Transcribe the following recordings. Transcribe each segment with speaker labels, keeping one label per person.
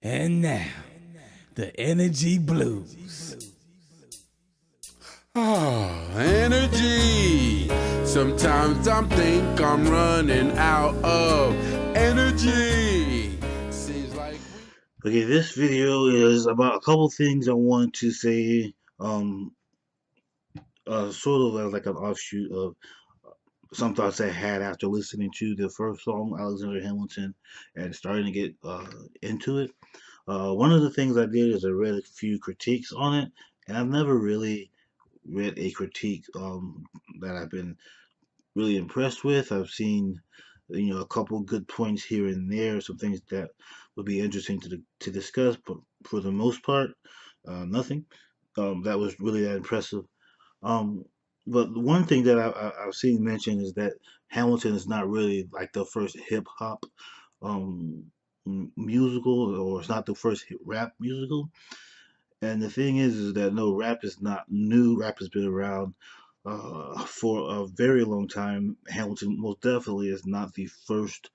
Speaker 1: And now, the Energy Blues.
Speaker 2: Oh, energy. Sometimes I think I'm running out of energy. Seems like
Speaker 3: Okay, this video is about a couple things I want to say, sort of as like an offshoot of some thoughts I had after listening to the first song, Alexander Hamilton, and starting to get into it. One of the things I did is I read a few critiques on it, and I've never really read a critique that I've been really impressed with. I've seen, a couple good points here and there, some things that would be interesting to discuss, but for the most part, nothing that was really that impressive. Um, but the one thing that I've seen mentioned is that Hamilton is not really like the first hip hop um, musical, or it's not the first rap musical. And the thing is that no, rap is not new. Rap has been around for a very long time. Hamilton most definitely is not the first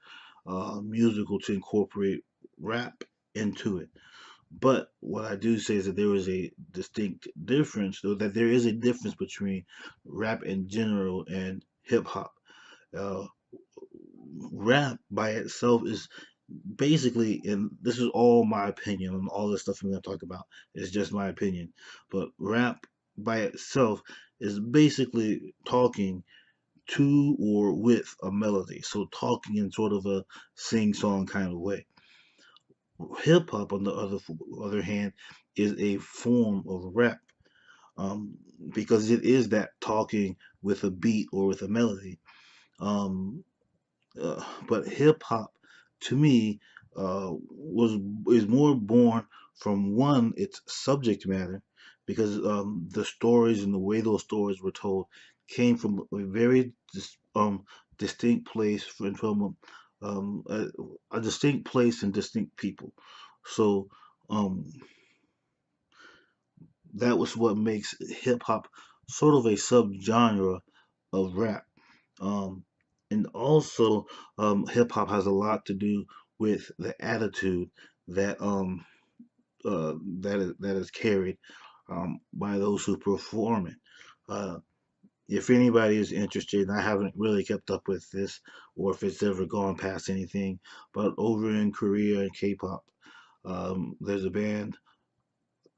Speaker 3: musical to incorporate rap into it. But what I do say is that there is a distinct difference, though, that there is a difference between rap in general and hip hop. Uh, Rap by itself is basically, and this is all my opinion on all the stuff I'm going to talk about, is just my opinion. But rap by itself is basically talking to or with a melody. So talking in sort of a sing song kind of way. Hip hop, on the other hand, is a form of rap, um, because it is that talking with a beat or with a melody. Um, but hip hop, to me, was is more born from one its subject matter, because the stories and the way those stories were told came from a very distinct place, from a distinct place and distinct people. So um, that was what makes hip hop sort of a subgenre of rap. Um, and also, hip hop has a lot to do with the attitude that that is carried by those who perform it. Uh, if anybody is interested, and I haven't really kept up with this, or if it's ever gone past anything, but over in Korea and K-pop, there's a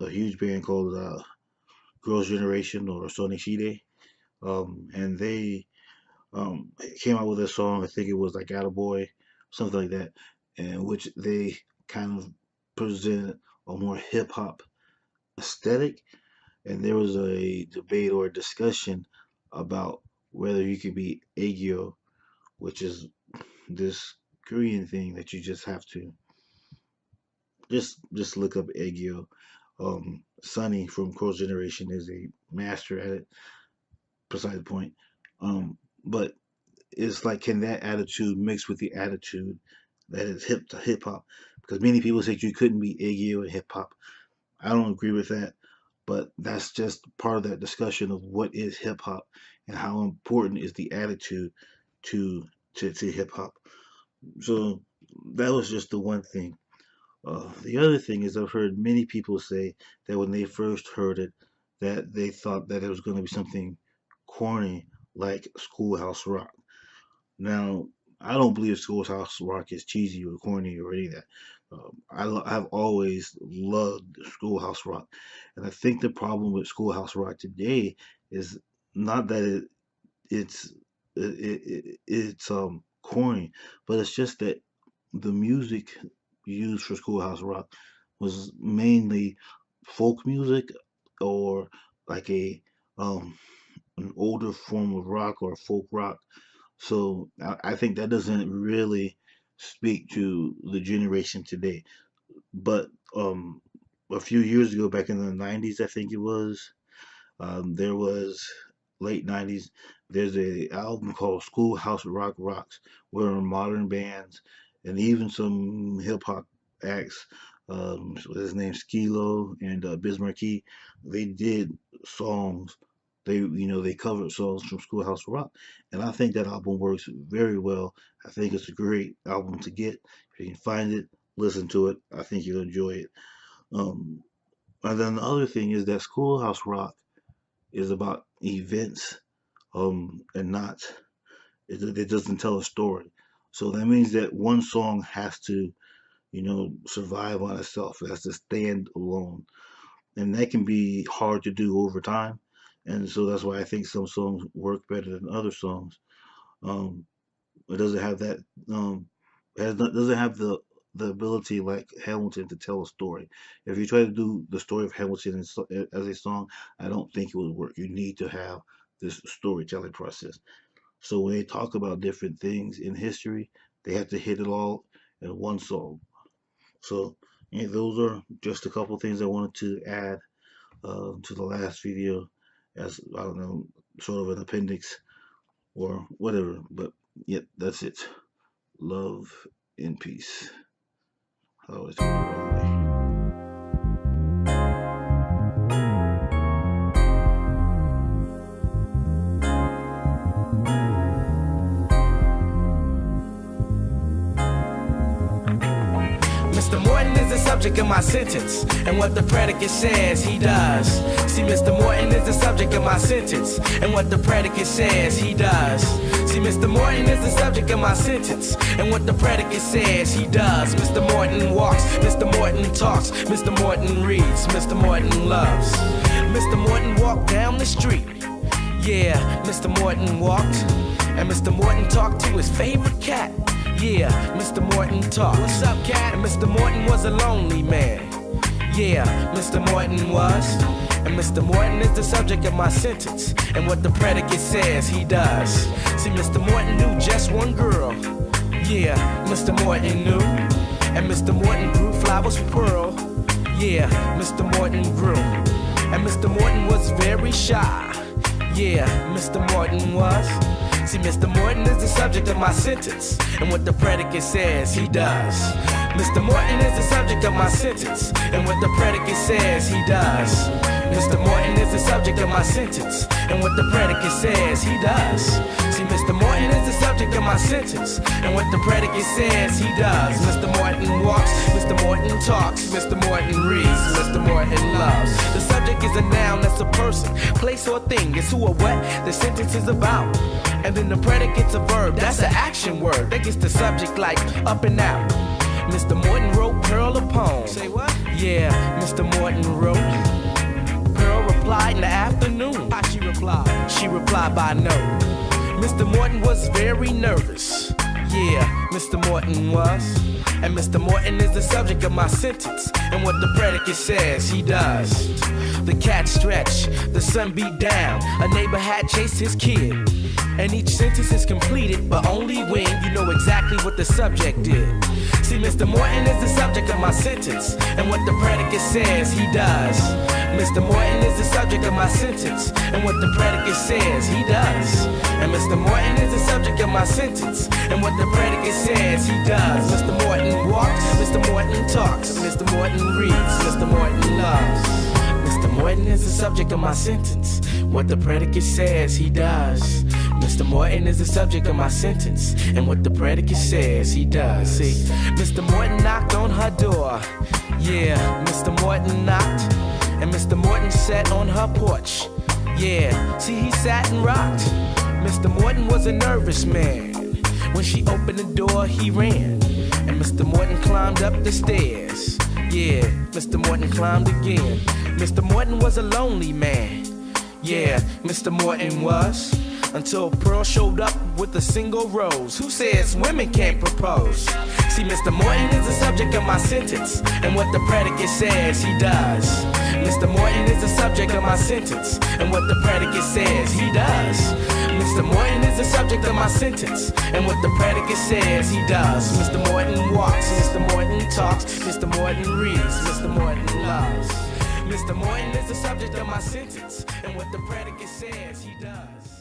Speaker 3: huge band called Girls' Generation, or Sonishide, and they came out with a song. I think it was like "Attaboy," something like that, in which they kind of presented a more hip hop aesthetic. And there was a debate or a discussion about whether you could be aegyo, which is this Korean thing that you just have to just look up aegyo. Sunny from Crow Generation is a master at it, beside the point. But it's like, can that attitude mix with the attitude that is hip to hip hop? Because many people say you couldn't be Iggy or hip hop. I don't agree with that, but that's just part of that discussion of what is hip hop and how important is the attitude to to hip hop. So that was just the one thing. The other thing is, I've heard many people say that when they first heard it, that they thought that it was going to be something corny like Schoolhouse Rock. Now, I don't believe Schoolhouse Rock is cheesy or corny or any of that. I've always loved Schoolhouse Rock, and I think the problem with Schoolhouse Rock today is not that it's it's corny, but it's just that the music used for Schoolhouse Rock was mainly folk music, or like a um, an older form of rock, or folk rock. So I think that doesn't really speak to the generation today. But a few years ago, back in the '90s, I think it was, there was late '90s. There's a album called Schoolhouse Rock Rocks, where modern bands and even some hip hop acts, his name Skilo and Bismarcky, they did songs. They covered songs from Schoolhouse Rock, and I think that album works very well. I think it's a great album to get. If you can find it, listen to it. I think you'll enjoy it. Um, and then the other thing is that Schoolhouse Rock is about events, and not it doesn't tell a story. So that means that one song has to, survive on itself. It has to stand alone, and that can be hard to do over time. And so that's why I think some songs work better than other songs. Um, it doesn't have that. Doesn't have the ability like Hamilton to tell a story. If you try to do the story of Hamilton as a song, I don't think it would work. You need to have this storytelling process. So when they talk about different things in history, they have to hit it all in one song. So yeah, those are just a couple things I wanted to add to the last video as, I don't know, sort of an appendix or whatever. But yep, that's it. Love and peace. I always do it the wrong way.
Speaker 1: Mr. Morton is the subject of my sentence, and what the predicate says, he does. See, Mr. Morton is the subject of my sentence, and what the predicate says, he does. See, Mr. Morton is the subject of my sentence, and what the predicate says, he does. Mr. Morton walks, Mr. Morton talks, Mr. Morton reads, Mr. Morton loves. Mr. Morton walked down the street. Yeah, Mr. Morton walked, and Mr. Morton talked to his favorite cat. Yeah, Mr. Morton talked. What's up, cat? And Mr. Morton was a lonely man. Yeah, Mr. Morton was. And Mr. Morton is the subject of my sentence, and what the predicate says, he does. See, Mr. Morton knew just one girl. Yeah, Mr. Morton knew. And Mr. Morton grew flowers for pearl. Yeah, Mr. Morton grew. And Mr. Morton was very shy. Yeah, Mr. Morton was. See, Mr. Morton is the subject of my sentence, and what the predicate says, he does. Mr. Morton is the subject of my sentence, and what the predicate says, he does. Mr. Morton is the subject of my sentence, and what the predicate says, he does. See, Mr. Morton is the subject of my sentence, and what the predicate says, he does. Mr. Morton walks, Mr. Morton talks, Mr. Morton reads, Mr. Morton loves. The subject is a noun, that's a person, place, or thing. It's who or what the sentence is about. And then the predicate's a verb, that's an action word that gets the subject like up and out. Mr. Morton wrote Pearl a poem. Say what? Yeah, Mr. Morton wrote. Pearl replied in the afternoon. How she replied? She replied by note. Mr. Morton was very nervous. Yeah, Mr. Morton was. And Mr. Morton is the subject of my sentence, and what the predicate says, he does. The cat stretched, the sun beat down, a neighbor had chased his kid. And each sentence is completed, but only when you know exactly what the subject did. See, Mr. Morton is the subject of my sentence, and what the predicate says, he does. Mr. Morton is the subject of my sentence, and what the predicate says, he does. And Mr. Morton is the subject of my sentence, and what the predicate says, he does. Mr. Morton walks, Mr. Morton talks, Mr. Morton reads, Mr. Morton loves. Mr. Morton is the subject of my sentence, what the predicate says, he does. Mr. Morton is the subject of my sentence, and what the predicate says, he does. See, Mr. Morton knocked on her door. Yeah, Mr. Morton knocked, and Mr. Morton sat on her porch. Yeah, see, he sat and rocked. Mr. Morton was a nervous man. When she opened the door, he ran, and Mr. Morton climbed up the stairs. Yeah, Mr. Morton climbed again. Mr. Morton was a lonely man. Yeah, Mr. Morton was. Until Pearl showed up with a single rose. Who says women can't propose? See, Mr. Morton is the subject of my sentence, and what the predicate says, he does. Mr. Morton is the subject of my sentence, and what the predicate says, he does. Mr. Morton is the subject of my sentence, and what the predicate says, he does. Mr. Morton walks, Mr. Morton talks, Mr. Morton reads, Mr. Morton loves. Mr. Morton is the subject of my sentence, and what the predicate says, he does.